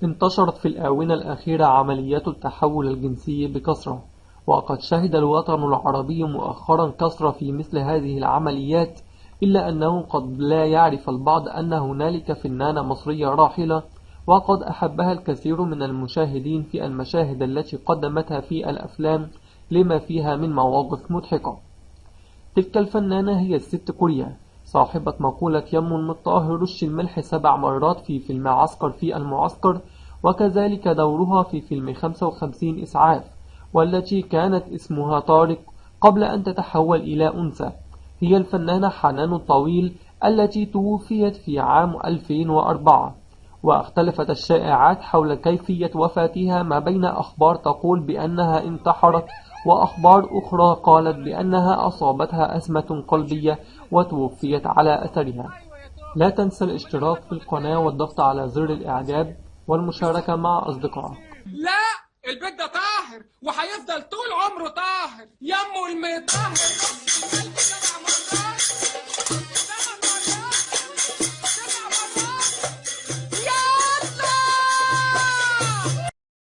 انتشرت في الآونة الأخيرة عمليات التحول الجنسي بكثرة، وقد شهد الوطن العربي مؤخرا كثرة في مثل هذه العمليات، إلا أنه قد لا يعرف البعض أن هنالك فنانة مصرية راحلة وقد أحبها الكثير من المشاهدين في المشاهد التي قدمتها في الأفلام لما فيها من مواقف مضحكة. تلك الفنانة هي الست كوريا، صاحبة مقولة يم الطاهر رش الملح 7 مرات في فيلم عسكر في المعسكر، وكذلك دورها في فيلم 55 إسعاف، والتي كانت اسمها طارق قبل أن تتحول إلى أنثى. هي الفنانة حنان الطويل التي توفيت في عام 2004، واختلفت الشائعات حول كيفية وفاتها، ما بين أخبار تقول بأنها انتحرت وأخبار أخرى قالت بأنها أصابتها أزمة قلبية وتوفيت على أثرها. لا تنسى الاشتراك في القناة والضغط على زر الإعجاب والمشاركة مع أصدقائك. لا، البيت ده طاهر وهيفضل طول عمره طاهر. يمه المطهر